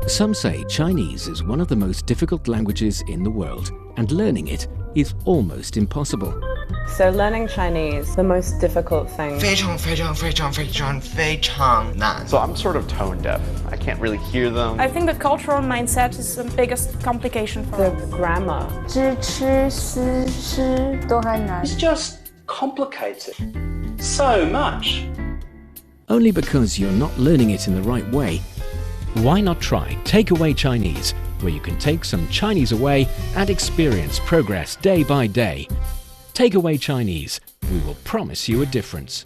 Some say Chinese is one of the most difficult languages in the world, and learning it is almost impossible. So learning Chinese, the most difficult thing. 非常非常非常非常非常难 So I'm sort of tone deaf. I can't really hear them. I think the cultural mindset is the biggest complication for The us. grammar. 知吃思诗都很难 It's just complicated. So much. Only because you're not learning it in the right way. Why not try Takeaway Chinese, where you can take some Chinese away and experience progress day by day. Takeaway Chinese, we will promise you a difference.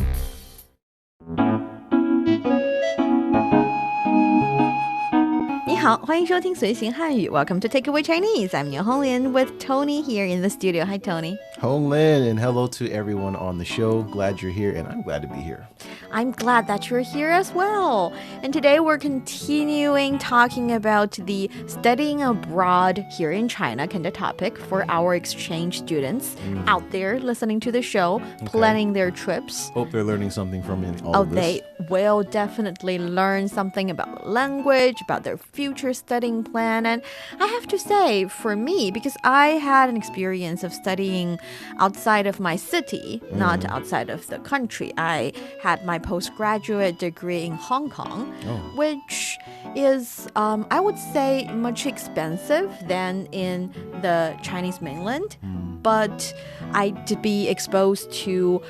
你好，欢迎收听随行汉语 Welcome to Takeaway Chinese. I'm Niu Honglin with Tony here in the studio. Hi, Tony. Honglin, and hello to everyone on the show. Glad you're here, and I'm glad to be here. I'm glad that you're here as well. And today we're continuing talking about the studying abroad here in China kind of topic for our exchange students out there listening to the show, planning their trips. Hope they're learning something from all of this. They will definitely learn something about the language, about their future studying plan. And I have to say, for me, because I had an experience of studying outside of my city, not outside of the country. I had my postgraduate degree in Hong Kong, which is, I would say, much expensive than in the Chinese mainland. But I did be exposed to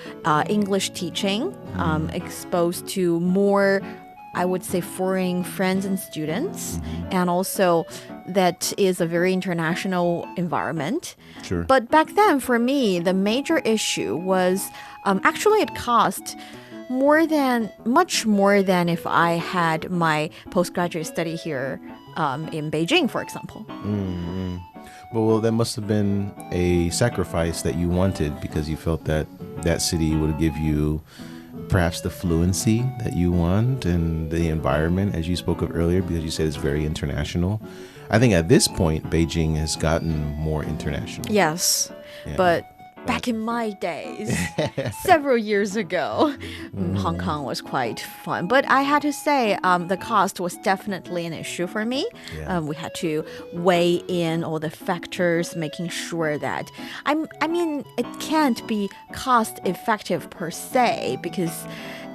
English teaching, exposed to more, I would say, foreign friends and students, and also that is a very international environment. Sure. But back then, for me, the major issue was actually it cost much more than if I had my postgraduate study here in Beijing, for example. Well, that must have been a sacrifice that you wanted because you felt that that city would give you perhaps the fluency that you want and the environment, as you spoke of earlier, because you said it's very international. I think at this point, Beijing has gotten more international. Yes, but back in my days, several years ago, Hong Kong was quite fun. But I had to say, the cost was definitely an issue for me. Yeah. We had to weigh in all the factors, making sure that, I mean, it can't be cost effective per se, because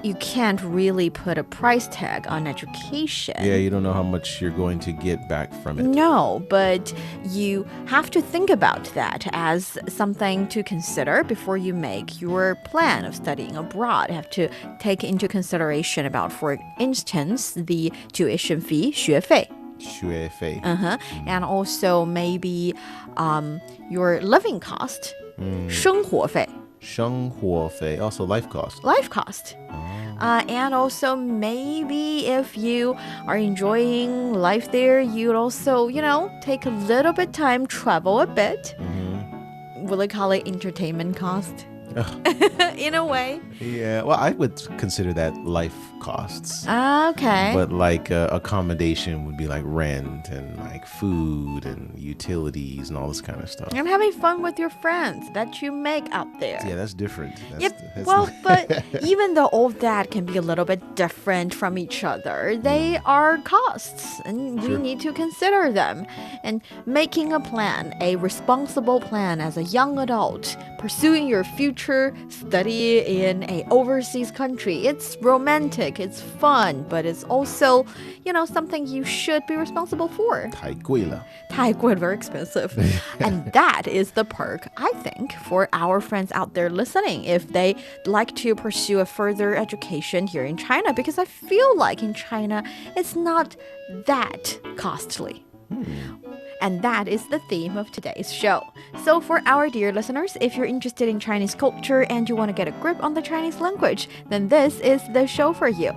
you can't really put a price tag on education. Yeah, you don't know how much you're going to get back from it. No, but you have to think about that as something to consider before you make your plan of studying abroad. You have to take into consideration about, for instance, the tuition fee, 学费. 学费. And also maybe your living cost, 生活费. 生活费, also life cost. Life cost. And also maybe if you are enjoying life there, you'd also, take a little bit time, travel a bit. Will I call it entertainment cost? In a way. Yeah, well, I would consider that life costs. Okay. But like accommodation would be like rent and like food and utilities and all this kind of stuff. And having fun with your friends that you make out there. Yeah, that's different. But even though all that can be a little bit different from each other, they are costs and we need to consider them. And making a plan, a responsible plan as a young adult, pursuing your future study in an overseas country, it's romantic, it's fun, but it's also, something you should be responsible for. 太贵了. 太贵, very expensive. And that is the perk, I think, for our friends out there listening if they like to pursue a further education here in China, because I feel like in China, it's not that costly. And that is the theme of today's show. So for our dear listeners, if you're interested in Chinese culture and you want to get a grip on the Chinese language, then this is the show for you.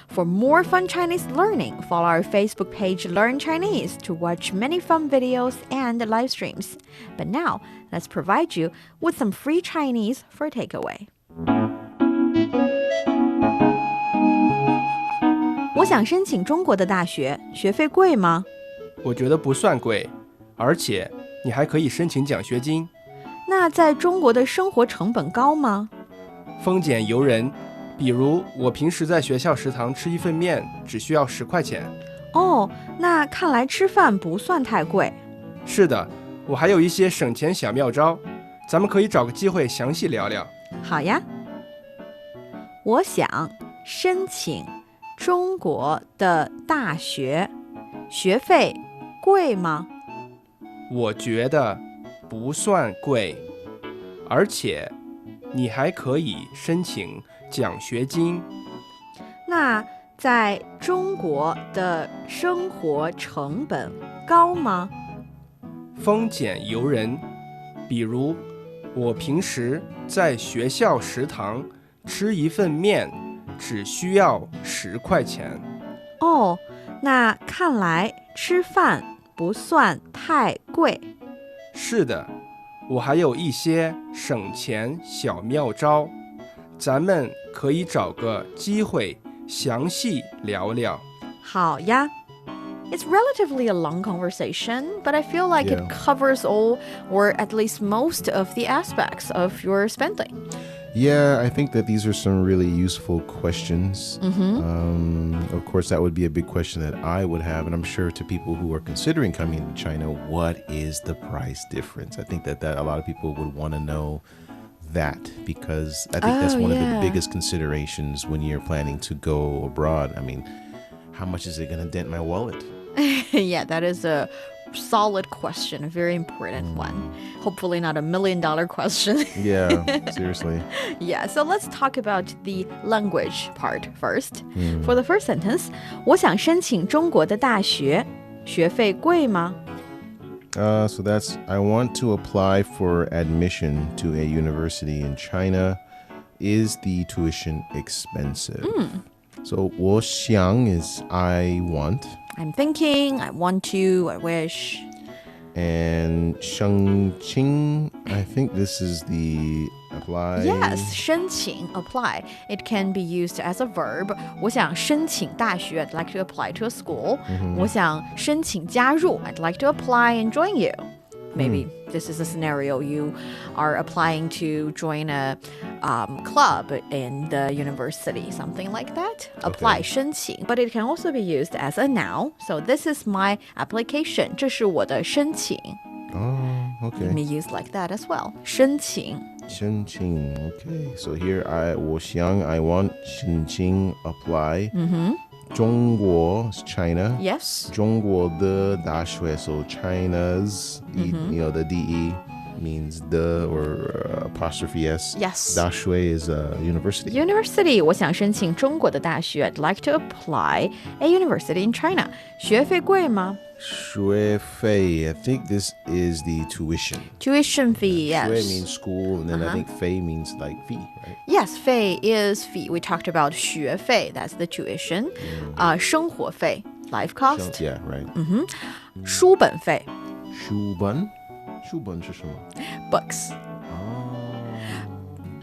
For more fun Chinese learning, follow our Facebook page Learn Chinese to watch many fun videos and live streams. But now, let's provide you with some free Chinese for takeaway. 我想申请中国的大学，学费贵吗？我觉得不算贵，而且你还可以申请奖学金。那在中国的生活成本高吗？丰俭由人，比如我平时在学校食堂吃一份面只需要10块钱。哦，那看来吃饭不算太贵。是的，我还有一些省钱小妙招，咱们可以找个机会详细聊聊。好呀，我想申请中国的大学，学费贵吗？我觉得不算贵，而且你还可以申请奖学金。那在中国的生活成本高吗？丰俭由人，比如我平时在学校食堂吃一份面只需要10块钱。哦，那看来吃饭不算太贵。是的，我还有一些省钱小妙招，咱们可以找个机会详细聊聊。好呀。It's relatively a long conversation, but I feel like it covers all or at least most of the aspects of your spending. Yeah, I think that these are some really useful questions. Of course, that would be a big question that I would have, and I'm sure to people who are considering coming to China, what is the price difference? I think that a lot of people would want to know that, because I think that's one of the biggest considerations when you're planning to go abroad. I mean, how much is it going to dent my wallet? Yeah, that is a solid question, a very important one. Hopefully not $1 million question. Yeah, seriously. Yeah, so let's talk about the language part first. For the first sentence, 我想申请中国的大学，学费贵吗？ So that's, I want to apply for admission to a university in China. Is the tuition expensive? So 我想 is I want. I'm thinking, I want to, I wish. And 申请, I think this is the apply. Yes, 申请, apply. It can be used as a verb. 我想申请大学, I'd like to apply to a school. 我想申请加入, I'd like to apply and join you. Maybe this is a scenario you are applying to join a club in the university, something like that. Apply, 申请. But it can also be used as a noun. So this is my application. 这是我的申请. Oh, okay. It may use like that as well. 申请. 申请, okay. So here我想, I want, 申请, apply. 中国 is China. Yes. 中国的大学, so China's, the DE means the or apostrophe S. Yes. 大学 is university. University. 我想申请中国的大学. I'd like to apply a university in China. 学费贵吗？学费, I think this is the tuition. Tuition fee, yes. 学 means school, and then I think 费 means like fee, right? Yes, 费 is fee. We talked about 学费, that's the tuition. 生活费, life cost. Yeah, right. 书本费. 书本? 书本是什么? Books.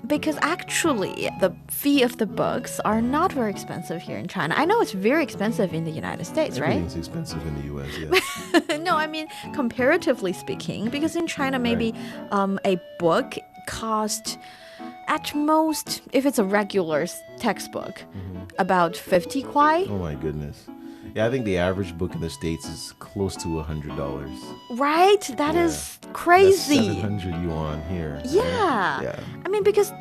Because actually, the fee of the books are not very expensive here in China. I know it's very expensive in the United States, right? Everything's expensive in the U.S., yes. No, I mean, comparatively speaking, because in China, maybe a book costs at most, if it's a regular textbook, about 50 kwai. Oh my goodness. Yeah, I think the average book in the States is close to $100. Right? That is crazy. That's 700 yuan here. Yeah. Yeah. I mean, because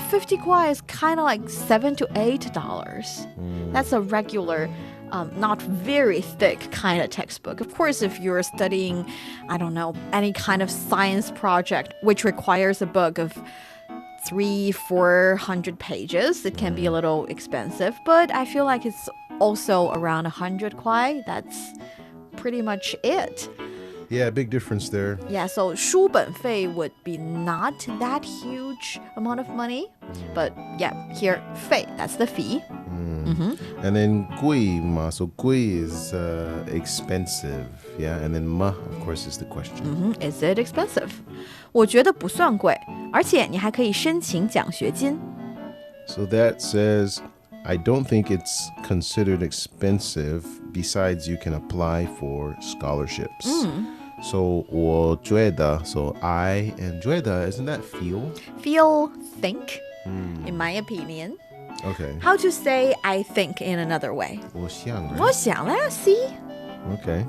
50 kwai is kind of like $7 to $8. That's a regular, not very thick kind of textbook. Of course, if you're studying, I don't know, any kind of science project which requires a book of 300-400 pages, it can be a little expensive. But I feel like it's also around 100 kwai. That's pretty much it. Yeah, big difference there. Yeah, so 书本费 would be not that huge amount of money. But yeah, here, 费, that's the fee. And then 贵嘛, so 贵 is expensive. Yeah, and then 嘛, of course, is the question. Is it expensive? 我觉得不算贵，而且你还可以申请奖学金。 So that says, I don't think it's considered expensive. Besides, you can apply for scholarships. So 我觉得, so I and 觉得, isn't that feel? Feel, think, in my opinion. Okay. How to say I think in another way? 我想, right? 我想了, see? Okay.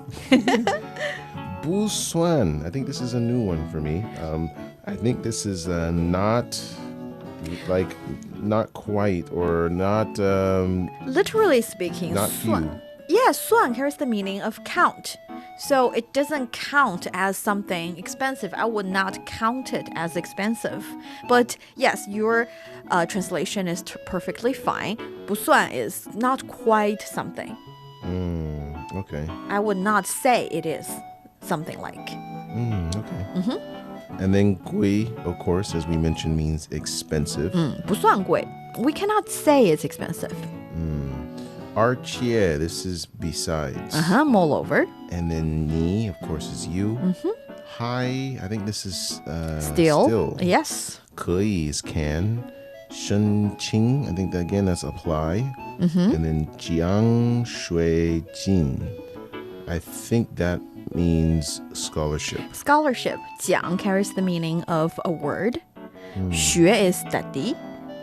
Busuan. I think this is a new one for me. I think this is not quite or not Literally speaking, not suan. few. Yeah, suan carries the meaning of count. So it doesn't count as something expensive. I would not count it as expensive. But yes, your translation is perfectly fine. 不算 is not quite something. Okay. I would not say it is something like. Okay. And then gui, of course, as we mentioned, means expensive. 不算贵. We cannot say it's expensive. Archie, this is besides. Moreover. And then ni, of course, is you. Hai, I think this is Still. Yes. 可以 is can. 申请, I think that, again that's apply. And then 奖学金, I think that means scholarship. Scholarship. 奖 carries the meaning of a word. 学 is study.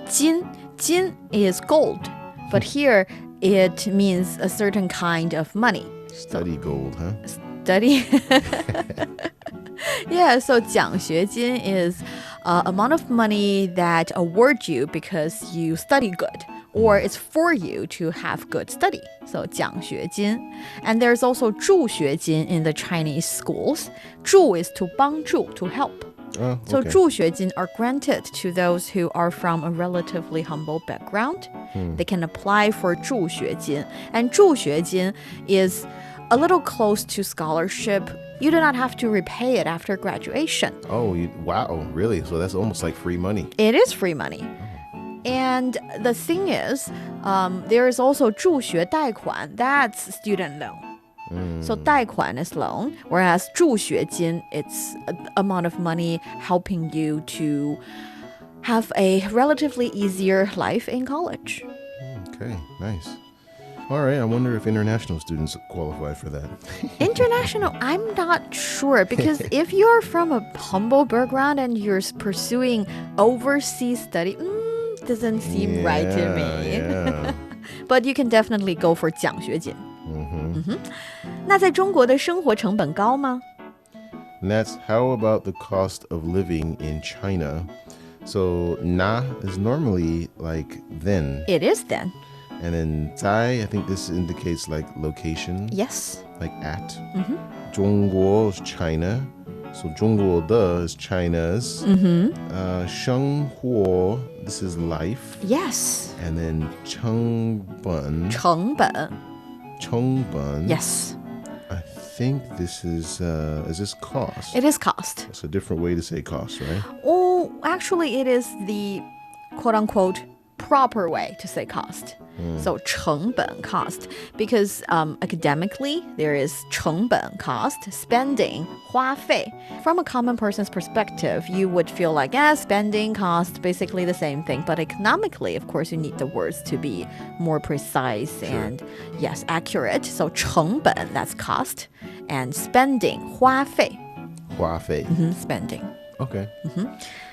金 is gold. But here it means a certain kind of money. Study gold, huh? Study. Yeah, so 奖学金 is amount of money that award you because you study good, or it's for you to have good study. So 奖学金. And there's also 助学金 in the Chinese schools. 助 is to 帮助, to help. Oh, So okay. 助学金 are granted to those who are from a relatively humble background. They can apply for 助学金. And 助学金 is a little close to scholarship. You do not have to repay it after graduation. Oh, wow, really? So that's almost like free money. It is free money. And the thing is, there is also 助学贷款. That's student loan. So 贷款 is loan, whereas 助学金, it's an amount of money helping you to have a relatively easier life in college. Okay, nice. All right, I wonder if international students qualify for that. International, I'm not sure, because if you're from a humble background and you're pursuing overseas study, doesn't seem right to me. Yeah. But you can definitely go for 奖学金. 那在中国的生活成本高吗? And that's how about the cost of living in China? So na is normally like then. It is then. And then 在, I think this indicates like location. Yes. Like at. 中国 is China. So 中国的 is China's. 生活, this is life. Yes. And then 成本. 成本. 成本. Yes. I think this is this cost? It is cost. It's a different way to say cost, right? Oh, actually, it is the quote-unquote proper way to say cost. So 成本 cost, because academically there is 成本 cost, spending 花费. From a common person's perspective, you would feel like spending, cost, basically the same thing. But economically, of course, you need the words to be more precise and yes, accurate. So 成本, that's cost, and spending 花费. 花费. Spending. Okay.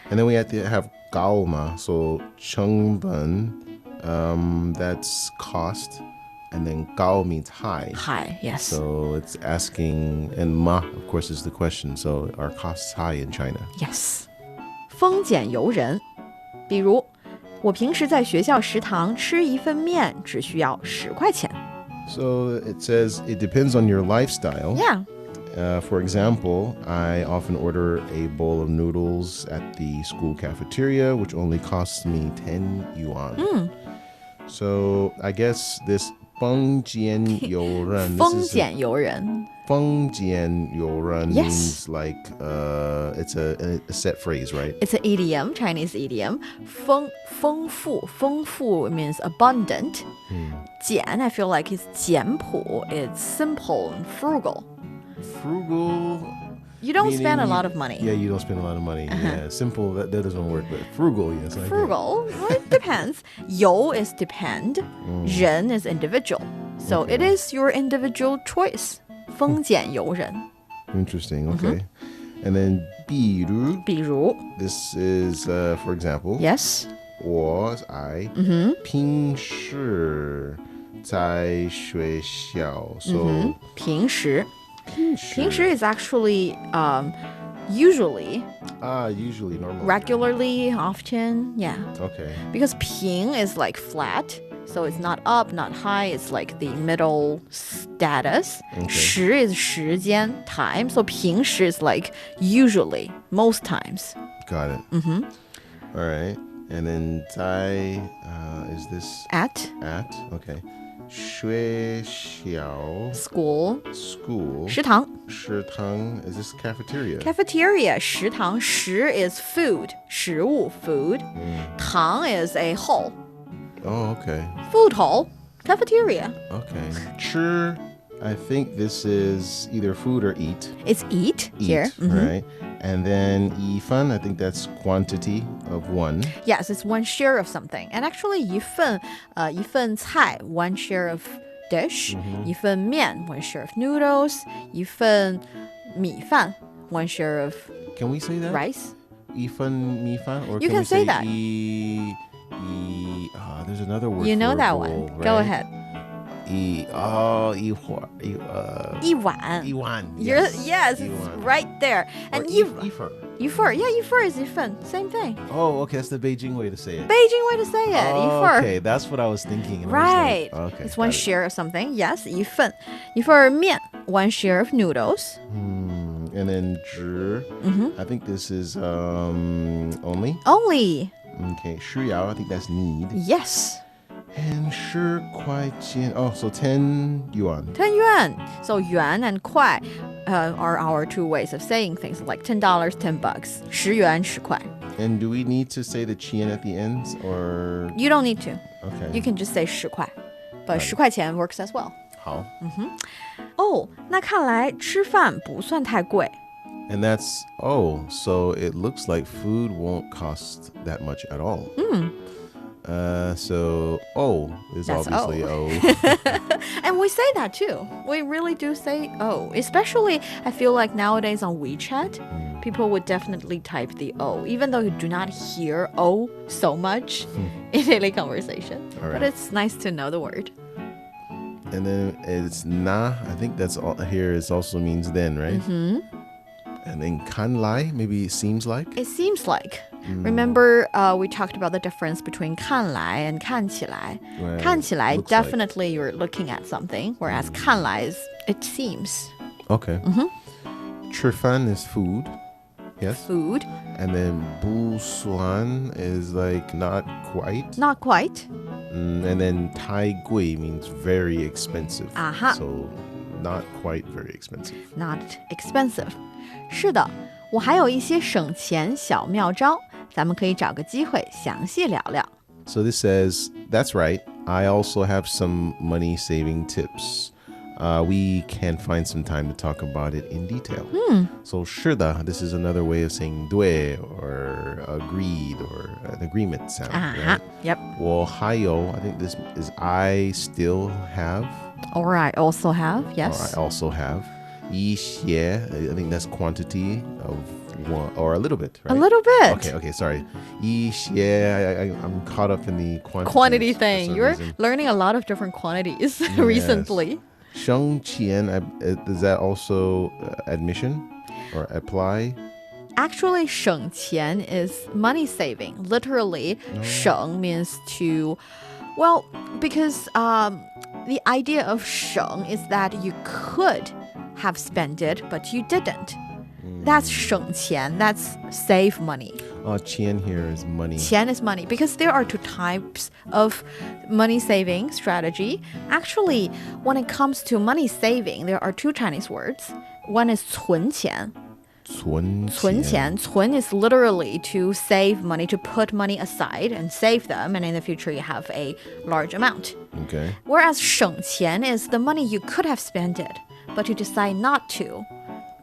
And then we have to have 高嘛, so 成本. That's cost, and then 高 means high. High, yes. So it's asking, and ma, of course, is the question. So are costs high in China? Yes. 丰俭由人. 比如我平时在学校食堂吃一份面只需要10块钱. So it says it depends on your lifestyle. Yeah. For example, I often order a bowl of noodles at the school cafeteria, which only costs me 10 yuan. So I guess this 丰俭由人. 丰俭由人. 丰俭由人 Yes. means like it's a set phrase, right? It's an idiom, Chinese idiom. 丰富 means abundant. 俭, I feel like it's 简朴, it's simple and frugal. Frugal. You don't meaning spend a lot of money. Yeah, you don't spend a lot of money. Yeah, simple, that doesn't work, but frugal, yes. I agree. Frugal, well, it depends. 由 is depend. 人 is individual. So it is your individual choice. 丰俭由人. Interesting, okay. And then 比如. 比如. This is, for example. Yes. 我 is I. 平时在学校. So 平时is actually usually, usually, normally. regularly, often, yeah. Okay. Because 平 is like flat, so it's not up, not high, it's like the middle status. Okay. 时 is 时间, time, so 平时 is like usually, most times. Got it. All right. And then 在 is this At, okay. 学校 school, school 食堂. 食堂 is this cafeteria? Cafeteria, 食堂, 食 is food, 食物 food. 堂 is a hall, Oh, okay. food hall, cafeteria. Okay. 吃 I think this is either food or eat. It's eat, here. Right? And then 一份 I think that's quantity of one. Yes, it's one share of something. And actually, 一份菜, one share of dish. 一份面, one share of noodles. 一份米饭, one share of Can we say that? rice. 一份米饭? Or You can can we say that. There's another word You know for a that bowl, one. right? Go ahead. 一碗. 一碗. 一碗. Yes, 一 it's 碗. right there. Or And 一份. 一份, yeah, 一份 is 一份. Same thing. Oh, okay, that's the Beijing way to say it. Beijing way to say it. 一份. Okay, that's what I was thinking. And I was Right. like, okay, It's one got it. share of something. Yes, 一份. 一份面, one share of noodles. And then 只, I think this is only. Only. Okay, 需要, I think that's need. Yes. And 十块钱, oh, so 10 yuan. 10 yuan. So yuan and kuai are our two ways of saying things, like $10, $10. 10 yuan, 10 kuai. And do we need to say the qian at the end, or? You don't need to. Okay. You can just say 10 kuai. But 10块钱 works as well. 好. Oh, 那看来吃饭不算太贵. And that's, so it looks like food won't cost that much at all. So, is That's obviously O. And we say that too. We really do say O. Especially, I feel like nowadays on WeChat, people would definitely type the O, even though you do not hear O so much in daily conversation. All right. But it's nice to know the word. And then it's na. I think that's all here. It also means then, right? And then kan lai, maybe it seems like. It seems like. Remember, we talked about the difference between 看来 and 看起来. Right. 看起来, Looks definitely you're looking at something, whereas 看来 is it seems. Okay. 吃饭 is food. Yes. Food. And then 不算 is like not quite. Not quite. And then 太贵 means very expensive. Aha. So not quite very expensive. Not expensive. 是的，我还有一些省钱小妙招，咱们可以找个机会详细聊聊。 So this says, that's right. I also have some money saving tips. We can find some time to talk about it in detail. So 是的, this is another way of saying 对 or agreed or an agreement sound. Right? Yep. 我还有, I think this is I still have. Or I also have, Or yes. I also have. 一些, I think that's quantity of one, or a little bit, right? A little bit. Okay, sorry. 一些, I'm caught up in the Quantity for thing. some You're reason. learning a lot of different quantities recently. 省钱, does that also admission or apply? Actually, 省钱 is money saving. Literally, 省 means to, well, because the idea of 省 is that you could have spent it, but you didn't. That's 省钱. That's save money. 钱 here is money. 钱 is money because there are two types of money saving strategy. Actually, when it comes to money saving, there are two Chinese words. One is 存钱. 存存钱. 存 is literally to save money, to put money aside and save them, and in the future you have a large amount. Okay. Whereas 省钱 is the money you could have spent it, but you decide not to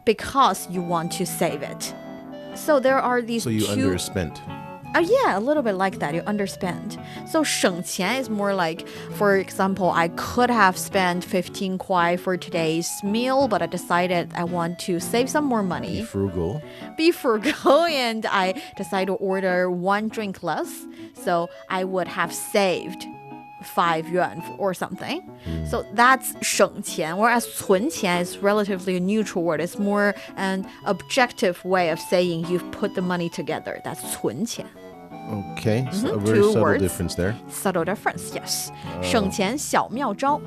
because you want to save it. So there are these So you two... underspent. Yeah, a little bit like that. You underspend. So 省钱 is more like, for example, I could have spent 15 kuai for today's meal, but I decided I want to save some more money. Be frugal. Be frugal, and I decided to order one drink less. So I would have saved 5 yuan or something. So that's 省钱, whereas 存钱 is relatively a neutral word. It's more an objective way of saying you've put the money together. That's 存钱. Okay, so a very Two subtle words. difference there. Subtle difference, yes. 省钱小妙招.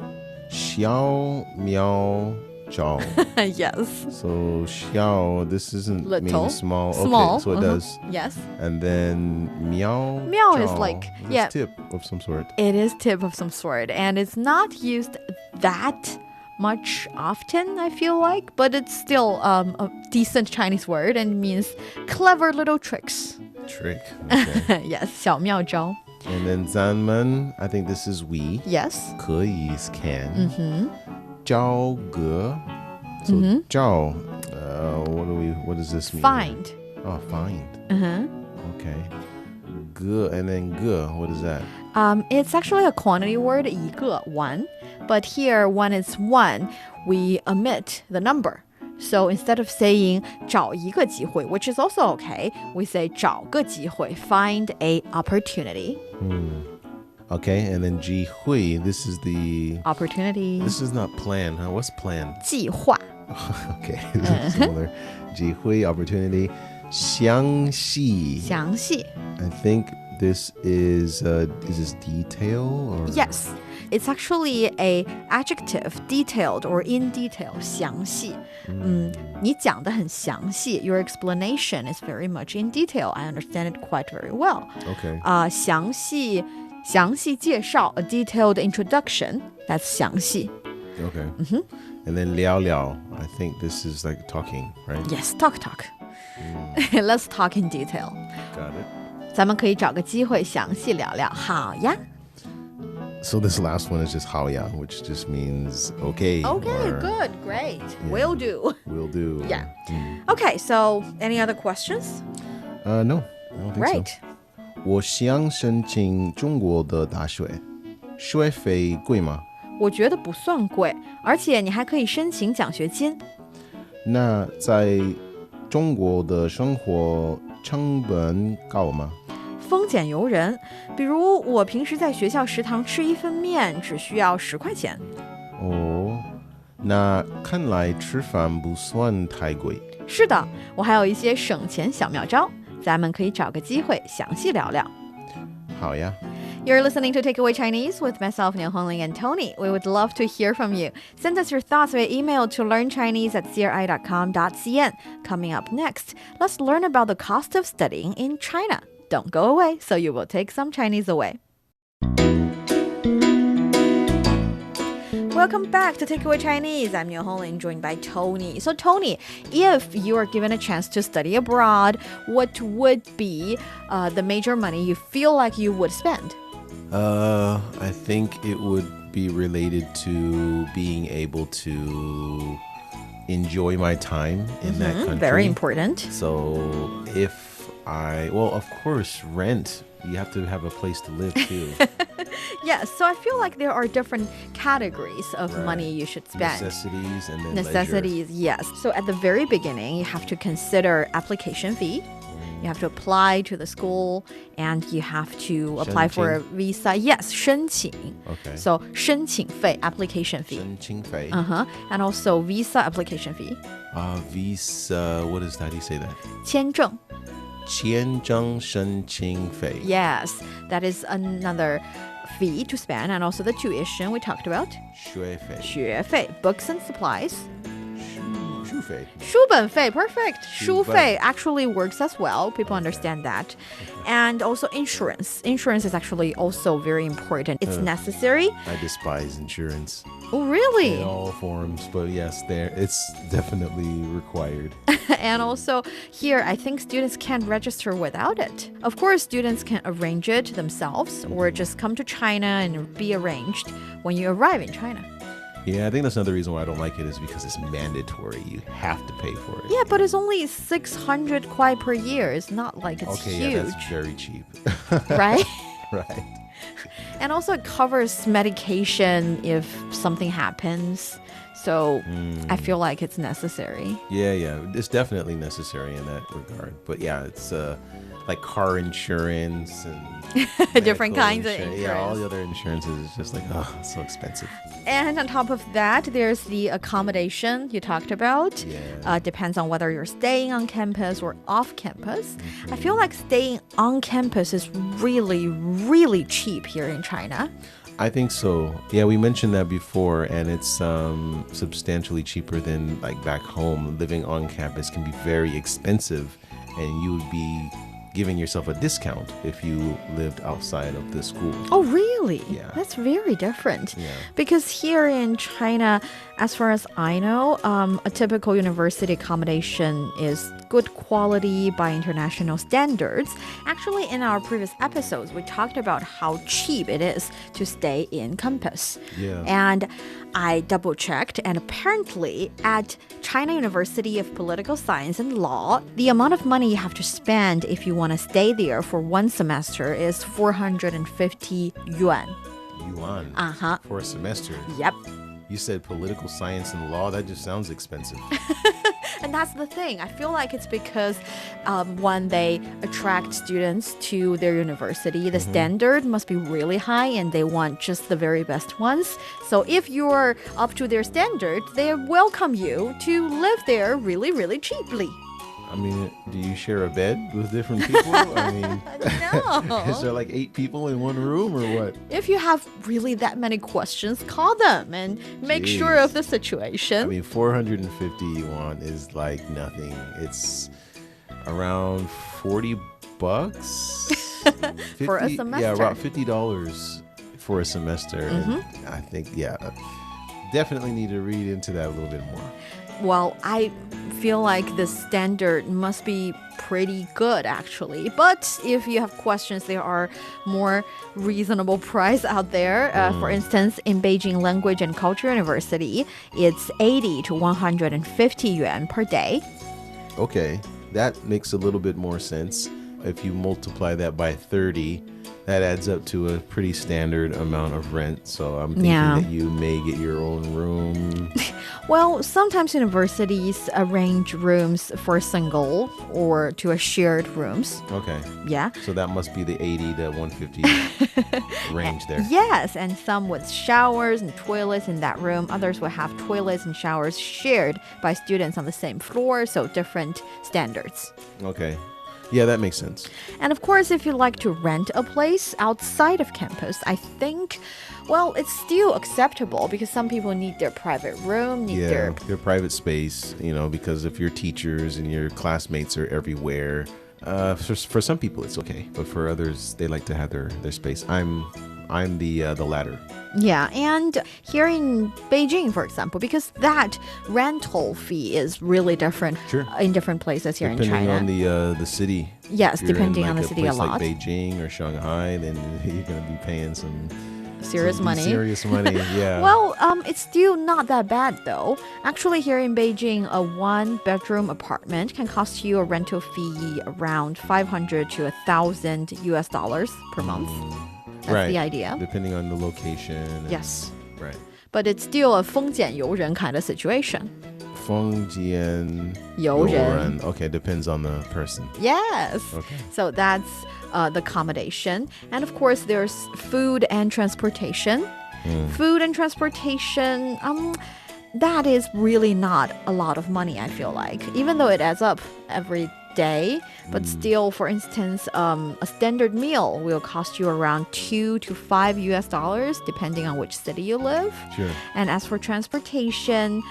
小妙招. Yes. So 小, this isn't Little. meaning small. Small. Okay, so it does. Yes. And then 妙 妙is 招 like, is yeah. tip of some sort. It is tip of some sort, and it's not used that much often, I feel like, but it's still a decent Chinese word and means clever little tricks. Trick. Okay. Yes, 小妙招. And then 咱们, I think this is we. Yes. 可以 is can. 招个. So 招, what does this mean? Find. Oh, find. Okay. 个 and then 个, what is that? It's actually a quantity word, 一个, one. But here, when it's one, we omit the number. So instead of saying 找一个机会, which is also okay, we say 找个机会, find a opportunity. Okay, and then 机会, this is the... Opportunity. This is not plan, huh? What's plan? 计划. Okay, this is similar. 机会, opportunity. 详细. 详细. I think this is this detail or? Yes. It's actually a adjective, detailed or in detail, 详细. 你讲得很详细. Your explanation is very much in detail. I understand it quite very well. Okay. 详细介绍, a detailed introduction. That's 详细. Okay. And then 聊聊, I think this is like talking, right? Yes, talk. Let's talk in detail. Got it. 咱们可以找个机会详细聊聊. 好呀. So this last one is just 好呀, which just means okay. Okay, or, good, great. Will do. Will do. Yeah. Okay, so any other questions? No, I don't think Right. so. 我想申请中国的大学，学费贵吗？我觉得不算贵，而且你还可以申请奖学金。那在中国的生活成本高吗？丰俭由人，比如我平时在学校食堂吃一份面只需要10块钱。哦，那看来吃饭不算太贵。是的，我还有一些省钱小妙招，咱们可以找个机会详细聊聊。好呀。You're listening to Takeaway Chinese with myself, Niu Hongling, and Tony. We would love to hear from you. Send us your thoughts via email to learnchinese@cri.com.cn. Coming up next, let's learn about the cost of studying in China. Don't go away, so you will take some Chinese away. Welcome back to Takeaway Chinese. I'm Niu Hongling, joined by Tony. So, Tony, if you are given a chance to study abroad, what would be the major money you feel like you would spend? I think it would be related to being able to enjoy my time in that country. Very important. So if of course, rent. You have to have a place to live too. Yes, so I feel like there are different categories of money you should spend. Necessities and then Necessities, yes. So at the very beginning, you have to consider application fee. You have to apply to the school and you have to apply for a visa. Yes, 申请. Okay. So 申请费, application fee. 申请费. And also visa application fee. Visa, what is that? How do you say that? 签证.签证申请费. Yes, that is another fee to spend. And also the tuition we talked about. 学费. 学费, books and supplies. 书费. 书本费, perfect. 书费 actually works as well. People understand that. And also insurance. Insurance is actually also very important. It's necessary. I despise insurance. Oh, really? In all forms, but yes, it's definitely required. And also here, I think students can't register without it. Of course, students can arrange it themselves or just come to China and be arranged when you arrive in China. Yeah, I think that's another reason why I don't like it is because it's mandatory. You have to pay for it. Yeah, but it's only 600 kwai per year. It's not like it's okay, huge. Yeah, that's very cheap. Right? Right. And also it covers medication if something happens. So I feel like it's necessary. Yeah, it's definitely necessary in that regard. But yeah, it's like car insurance and Different medical kinds of insurance. Yeah, all the other insurances is just like, oh, it's so expensive. And on top of that, there's the accommodation you talked about. Yeah. Depends on whether you're staying on campus or off campus. I feel like staying on campus is really, really cheap here in China. I think so. Yeah, we mentioned that before, and it's substantially cheaper than like back home. Living on campus can be very expensive, and you would be giving yourself a discount if you lived outside of the school. Oh, really? Yeah. That's very different. Yeah. Because here in China, as far as I know, a typical university accommodation is good quality by international standards. Actually, in our previous episodes, we talked about how cheap it is to stay in campus. Yeah. And I double checked, and apparently at China University of Political Science and Law, the amount of money you have to spend if you want to stay there for one semester is 450 yuan. Yuan. Uh-huh. For a semester. Yep. You said political science and law. That just sounds expensive. And that's the thing. I feel like it's because when they attract students to their university, the standard must be really high and they want just the very best ones. So if you're up to their standard, they welcome you to live there really, really cheaply. I mean, do you share a bed with different people? I mean, No. is there like 8 people in one room or what? If you have really that many questions, call them and make sure Jeez. of the situation. I mean, 450 yuan is like nothing. It's around 40 bucks 50, For a semester. Yeah, about $50 for a semester. And I think, yeah, definitely need to read into that a little bit more. Well, I feel like the standard must be pretty good, actually. But if you have questions, there are more reasonable price out there. For instance, in Beijing Language and Culture University, it's 80 to 150 yuan per day. Okay, that makes a little bit more sense. If you multiply that by 30, that adds up to a pretty standard amount of rent. So I'm thinking that you may get your own room. Well, sometimes universities arrange rooms for single or to a shared rooms. Okay. Yeah. So that must be the 80 to 150 range there. Yes, and some with showers and toilets in that room. Others will have toilets and showers shared by students on the same floor, so different standards. Okay. Yeah, that makes sense. And of course, if you like to rent a place outside of campus, I think, well, it's still acceptable because some people need their private room, need Yeah, your private space, you know, because if your teachers and your classmates are everywhere, for some people it's okay, but for others, they like to have their space. I'm the latter. Yeah, and here in Beijing, for example, because that rental fee is really different in different places here Depending in China. on the city. Yes, If you're depending in, on like, the city a place lot. like Beijing or Shanghai, then you're going to be paying some Serious money. Serious money, yeah. Well, it's still not that bad though. Actually, here in Beijing, a one-bedroom apartment can cost you a rental fee around 500 to 1,000 US dollars per month. That's the idea. Depending on the location. And, Yes. Right. But it's still a 丰俭由人 kind of situation. 丰俭由人。由人. Okay, depends on the person. Yes. Okay. So that's the accommodation. And of course, there's food and transportation. Food and transportation, that is really not a lot of money, I feel like. Even though it adds up every day, but still, for instance, a standard meal will cost you around 2 to 5 US dollars, depending on which city you live. Sure. And as for transportation,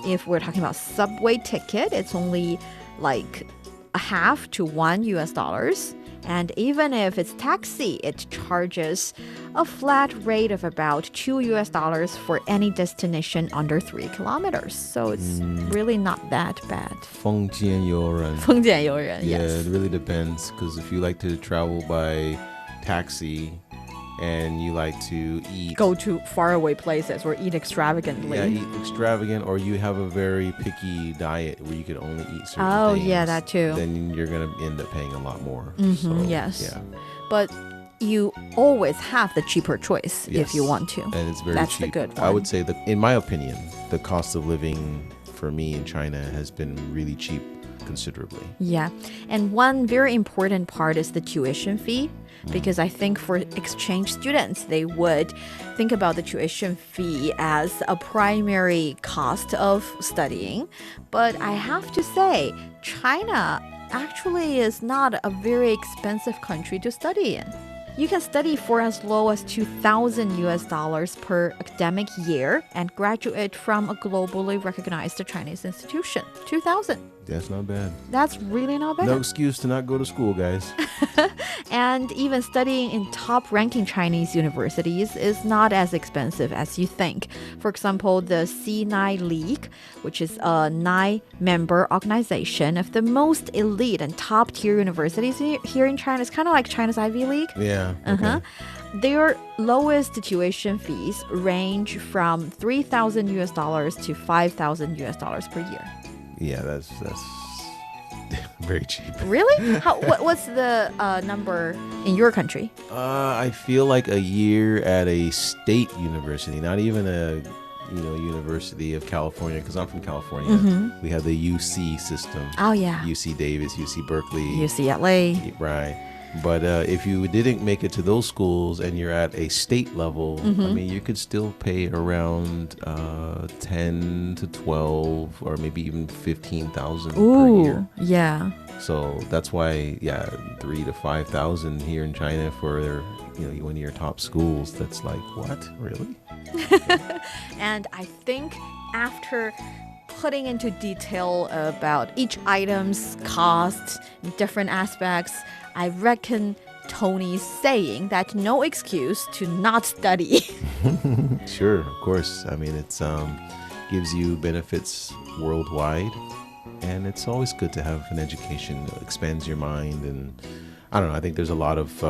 if we're talking about subway ticket, it's only like a half to 1 US dollars. And even if it's taxi, it charges a flat rate of about 2 US dollars for any destination under 3 kilometers. So it's really not that bad. 丰俭由人. 丰俭由人, Yeah, yes. it really depends. Because if you like to travel by taxi and you like to eat, Go to faraway places or eat extravagantly. yeah, eat extravagant, or you have a very picky diet where you can only eat certain Oh, things, yeah, that too. then you're gonna end up paying a lot more. So, Yes. Yeah. But you always have the cheaper choice if Yes. you want to. And it's very That's cheap. the good one. I would say that, in my opinion, the cost of living for me in China has been really cheap. considerably. Yeah. And one very important part is the tuition fee. Because I think for exchange students, they would think about the tuition fee as a primary cost of studying. But I have to say, China actually is not a very expensive country to study in. You can study for as low as $2,000 per academic year and graduate from a globally recognized Chinese institution. 2,000. That's not bad. That's really not bad. No excuse to not go to school, guys. And even studying in top-ranking Chinese universities is not as expensive as you think. For example, the C9 League, which is a 9-member organization of the most elite and top-tier universities here in China. It's kind of like China's Ivy League. Yeah. Okay. Their lowest tuition fees range from $3,000 to $5,000 per year. Yeah, that's very cheap. Really? What's the number in your country? I feel like a year at a state university, not even a University of California, because I'm from California. We have the UC system. Oh yeah. UC Davis, UC Berkeley, UCLA. Right. But if you didn't make it to those schools and you're at a state level, I mean, you could still pay around 10 to 12 or maybe even 15,000 per year. Yeah. So that's why, 3 to 5,000 here in China for one of your top schools. That's like, what? Really? And I think after putting into detail about each item's cost, different aspects, I reckon Tony's saying that no excuse to not study. Sure, of course. I mean, it's gives you benefits worldwide, and it's always good to have an education. It expands your mind, and I don't know. I think there's a lot of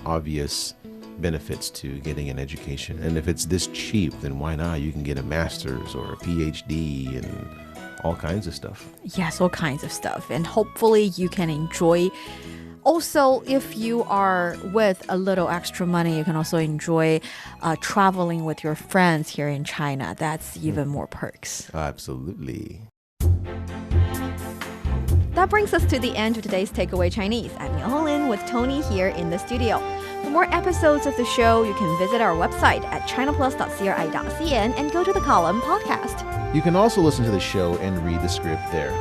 obvious benefits to getting an education, and if it's this cheap, then why not? You can get a master's or a PhD and all kinds of stuff. Yes, all kinds of stuff, and hopefully you can enjoy. Also, if you are with a little extra money, you can also enjoy traveling with your friends here in China. That's even more perks. Absolutely. That brings us to the end of today's Takeaway Chinese. I'm Miao Honglin with Tony here in the studio. For more episodes of the show, you can visit our website at chinaplus.cri.cn and go to the column podcast. You can also listen to the show and read the script there.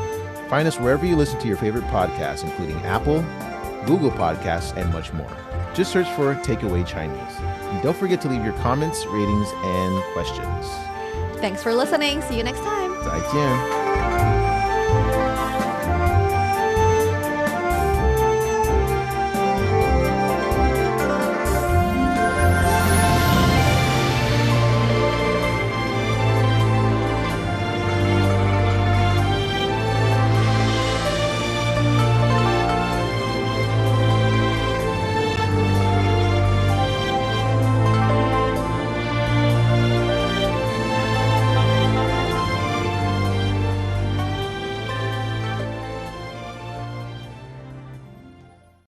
Find us wherever you listen to your favorite podcasts, including Apple, Google Podcasts, and much more. Just search for Takeaway Chinese. And don't forget to leave your comments, ratings, and questions. Thanks for listening. See you next time. 再见.